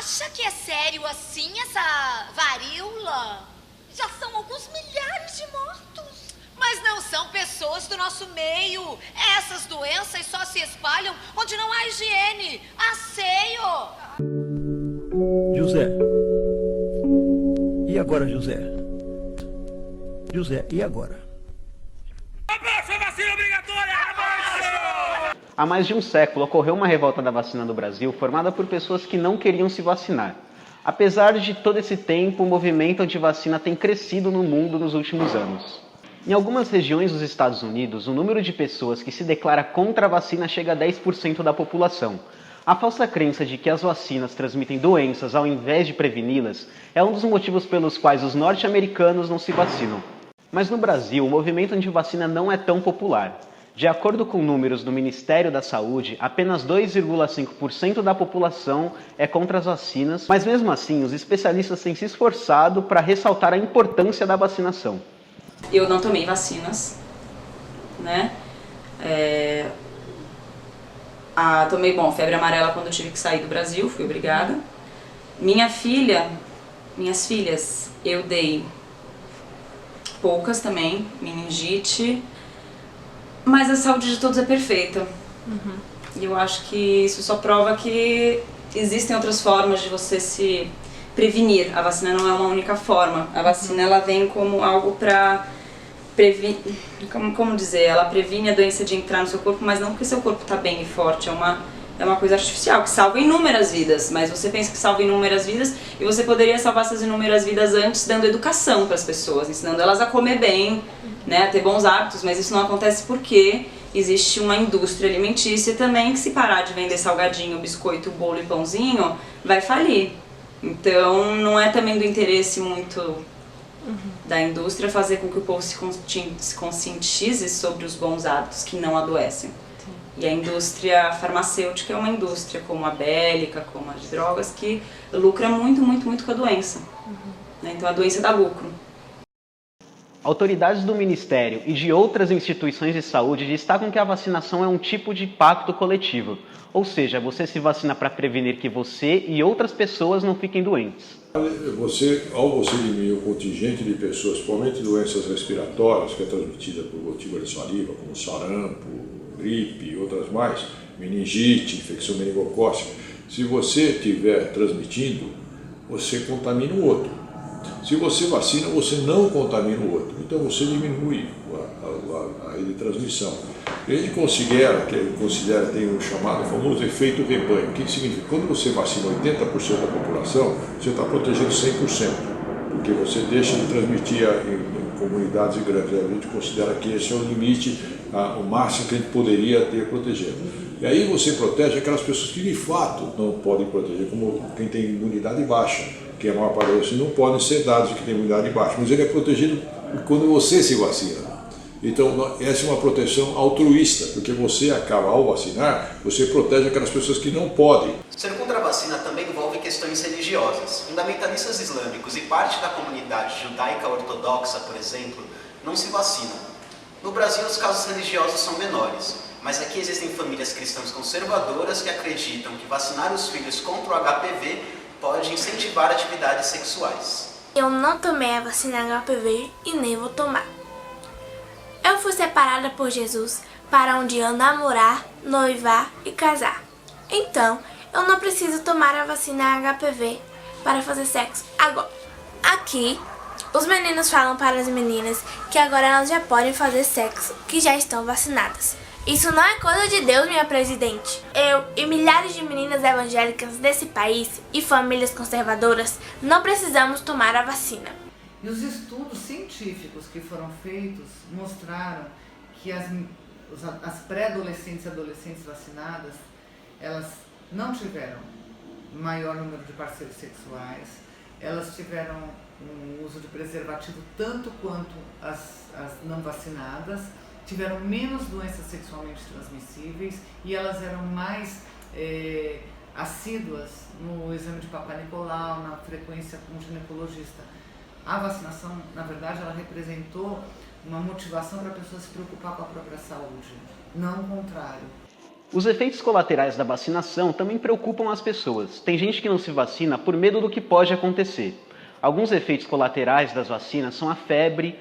acha que é sério assim essa varíola? Já são alguns milhares de mortos. Mas não são pessoas do nosso meio. Essas doenças só se espalham onde não há higiene, asseio. José. E agora, José? José, e agora? Abaixa a vacina obrigatória! Abaixa! Há mais de um século ocorreu uma revolta da vacina no Brasil formada por pessoas que não queriam se vacinar. Apesar de todo esse tempo, o movimento anti-vacina tem crescido no mundo nos últimos anos. Em algumas regiões dos Estados Unidos, o número de pessoas que se declara contra a vacina chega a 10% da população. A falsa crença de que as vacinas transmitem doenças ao invés de preveni-las é um dos motivos pelos quais os norte-americanos não se vacinam. Mas no Brasil, o movimento anti-vacina não é tão popular. De acordo com números do Ministério da Saúde, apenas 2,5% da população é contra as vacinas, mas mesmo assim, os especialistas têm se esforçado para ressaltar a importância da vacinação. Eu não tomei vacinas, né? Tomei, febre amarela quando eu tive que sair do Brasil, fui obrigada. Minhas filhas, eu dei poucas também, meningite, mas a saúde de todos é perfeita. E eu acho que isso só prova que existem outras formas de você se prevenir. A vacina não é uma única forma. A vacina ela vem como algo para prevenir, como dizer, ela previne a doença de entrar no seu corpo, mas não porque seu corpo está bem e forte, é uma coisa artificial, que salva inúmeras vidas, mas você pensa que salva inúmeras vidas e você poderia salvar essas inúmeras vidas antes dando educação para as pessoas, ensinando elas a comer bem, né, a ter bons hábitos, mas isso não acontece porque existe uma indústria alimentícia também que se parar de vender salgadinho, biscoito, bolo e pãozinho, vai falir. Então não é também do interesse muito da indústria fazer com que o povo se conscientize sobre os bons hábitos que não adoecem. E a indústria farmacêutica é uma indústria como a bélica, como a de drogas, que lucra muito, muito, muito com a doença. Né? Então a doença dá lucro. Autoridades do Ministério e de outras instituições de saúde destacam que a vacinação é um tipo de pacto coletivo, ou seja, você se vacina para prevenir que você e outras pessoas não fiquem doentes. Ao você diminuir o contingente de pessoas, principalmente doenças respiratórias, que é transmitida por gotícula de saliva, como sarampo, gripe e outras mais, meningite, infecção meningocócica, se você estiver transmitindo, você contamina o outro. Se você vacina, você não contamina o outro, então você diminui a transmissão. A gente considera, tem um chamado famoso efeito rebanho. O que significa? Quando você vacina 80% da população, você está protegendo 100%, porque você deixa de transmitir em comunidades grandes. A gente considera que esse é o limite, o máximo que a gente poderia ter protegido. E aí você protege aquelas pessoas que de fato não podem proteger, como quem tem imunidade baixa, que é a maior parte assim, não podem ser dados de que tem imunidade baixa, mas ele é protegido quando você se vacina. Então, essa é uma proteção altruísta, porque você acaba, ao vacinar, você protege aquelas pessoas que não podem. Ser contra a vacina também envolve questões religiosas. Fundamentalistas islâmicos e parte da comunidade judaica ortodoxa, por exemplo, não se vacinam. No Brasil, os casos religiosos são menores, mas aqui existem famílias cristãs conservadoras que acreditam que vacinar os filhos contra o HPV pode incentivar atividades sexuais. Eu não tomei a vacina HPV e nem vou tomar. Eu fui separada por Jesus para um dia namorar, noivar e casar. Então, eu não preciso tomar a vacina HPV para fazer sexo agora. Aqui, os meninos falam para as meninas que agora elas já podem fazer sexo, que já estão vacinadas. Isso não é coisa de Deus, minha presidente. Eu e milhares de meninas evangélicas desse país e famílias conservadoras não precisamos tomar a vacina. E os estudos científicos que foram feitos mostraram que as pré-adolescentes e adolescentes vacinadas, elas não tiveram maior número de parceiros sexuais, elas tiveram um uso de preservativo tanto quanto as não vacinadas, tiveram menos doenças sexualmente transmissíveis e elas eram mais assíduas no exame de Papa Nicolau, na frequência com o ginecologista. A vacinação, na verdade, ela representou uma motivação para a pessoa se preocupar com a própria saúde, não o contrário. Os efeitos colaterais da vacinação também preocupam as pessoas. Tem gente que não se vacina por medo do que pode acontecer. Alguns efeitos colaterais das vacinas são a febre,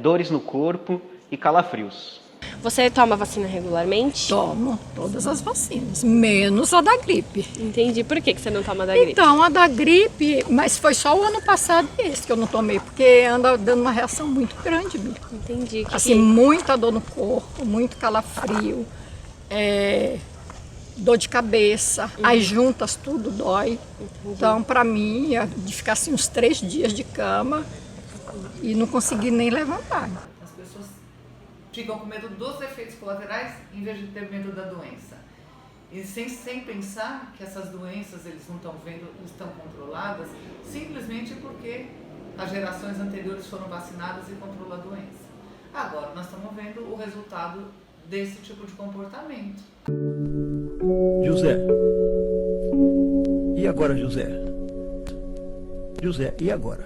dores no corpo e calafrios. Você toma vacina regularmente? Tomo todas as vacinas, menos a da gripe. Entendi. Por que você não toma da gripe? Então, a da gripe, mas foi só o ano passado esse que eu não tomei, porque anda dando uma reação muito grande mesmo. Entendi. Assim, muita dor no corpo, muito calafrio, dor de cabeça, as juntas tudo dói. Entendi. Então, pra mim, de ficar assim uns 3 dias de cama e não conseguir nem levantar. Ficam com medo dos efeitos colaterais em vez de ter medo da doença. E sem pensar que essas doenças eles não estão vendo, estão controladas, simplesmente porque as gerações anteriores foram vacinadas e controlam a doença. Agora nós estamos vendo o resultado desse tipo de comportamento. José. E agora, José? José, e agora?